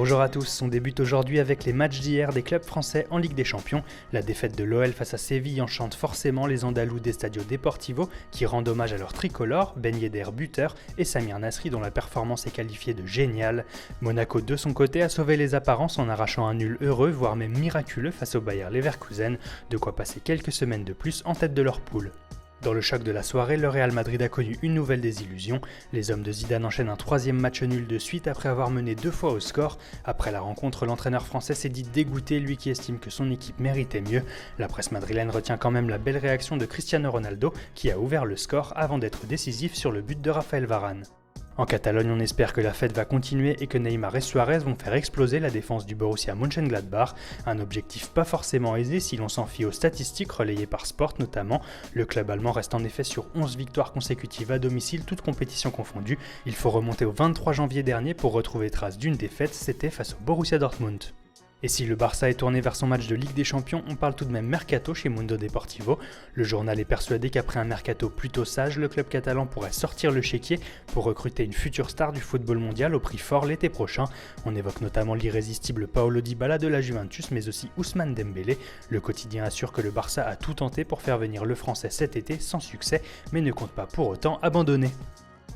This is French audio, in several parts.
Bonjour à tous, on débute aujourd'hui avec les matchs d'hier des clubs français en Ligue des Champions. La défaite de l'OL face à Séville enchante forcément les Andalous d'Estadio Deportivo qui rendent hommage à leur tricolore, Ben Yedder buteur et Samir Nasri dont la performance est qualifiée de géniale. Monaco de son côté a sauvé les apparences en arrachant un nul heureux, voire même miraculeux face au Bayer Leverkusen, de quoi passer quelques semaines de plus en tête de leur poule. Dans le choc de la soirée, le Real Madrid a connu une nouvelle désillusion. Les hommes de Zidane enchaînent un troisième match nul de suite après avoir mené 2 fois au score. Après la rencontre, l'entraîneur français s'est dit dégoûté, lui qui estime que son équipe méritait mieux. La presse madrilène retient quand même la belle réaction de Cristiano Ronaldo qui a ouvert le score avant d'être décisif sur le but de Raphaël Varane. En Catalogne, on espère que la fête va continuer et que Neymar et Suarez vont faire exploser la défense du Borussia Mönchengladbach. Un objectif pas forcément aisé si l'on s'en fie aux statistiques relayées par Sport notamment. Le club allemand reste en effet sur 11 victoires consécutives à domicile, toutes compétitions confondues. Il faut remonter au 23 janvier dernier pour retrouver trace d'une défaite, c'était face au Borussia Dortmund. Et si le Barça est tourné vers son match de Ligue des Champions, on parle tout de même mercato chez Mundo Deportivo. Le journal est persuadé qu'après un mercato plutôt sage, le club catalan pourrait sortir le chéquier pour recruter une future star du football mondial au prix fort l'été prochain. On évoque notamment l'irrésistible Paulo Dybala de la Juventus, mais aussi Ousmane Dembélé. Le quotidien assure que le Barça a tout tenté pour faire venir le Français cet été sans succès, mais ne compte pas pour autant abandonner.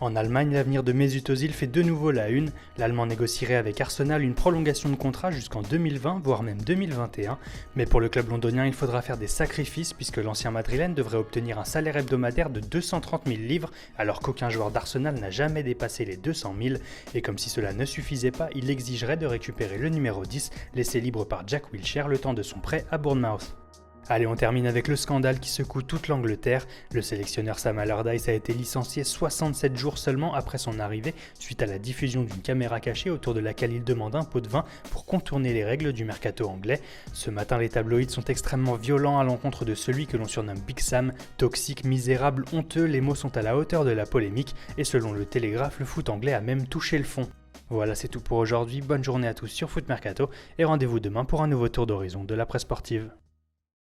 En Allemagne, l'avenir de Mesut Özil fait de nouveau la une. L'Allemand négocierait avec Arsenal une prolongation de contrat jusqu'en 2020, voire même 2021. Mais pour le club londonien, il faudra faire des sacrifices puisque l'ancien madrilène devrait obtenir un salaire hebdomadaire de 230 000 livres, alors qu'aucun joueur d'Arsenal n'a jamais dépassé les 200 000. Et comme si cela ne suffisait pas, il exigerait de récupérer le numéro 10, laissé libre par Jack Wilshere le temps de son prêt à Bournemouth. Allez, on termine avec le scandale qui secoue toute l'Angleterre. Le sélectionneur Sam Allardyce a été licencié 67 jours seulement après son arrivée suite à la diffusion d'une caméra cachée autour de laquelle il demande un pot de vin pour contourner les règles du mercato anglais. Ce matin, les tabloïds sont extrêmement violents à l'encontre de celui que l'on surnomme Big Sam. Toxique, misérable, honteux, les mots sont à la hauteur de la polémique et selon le Télégraphe, le foot anglais a même touché le fond. Voilà, c'est tout pour aujourd'hui. Bonne journée à tous sur Foot Mercato et rendez-vous demain pour un nouveau tour d'horizon de la presse sportive.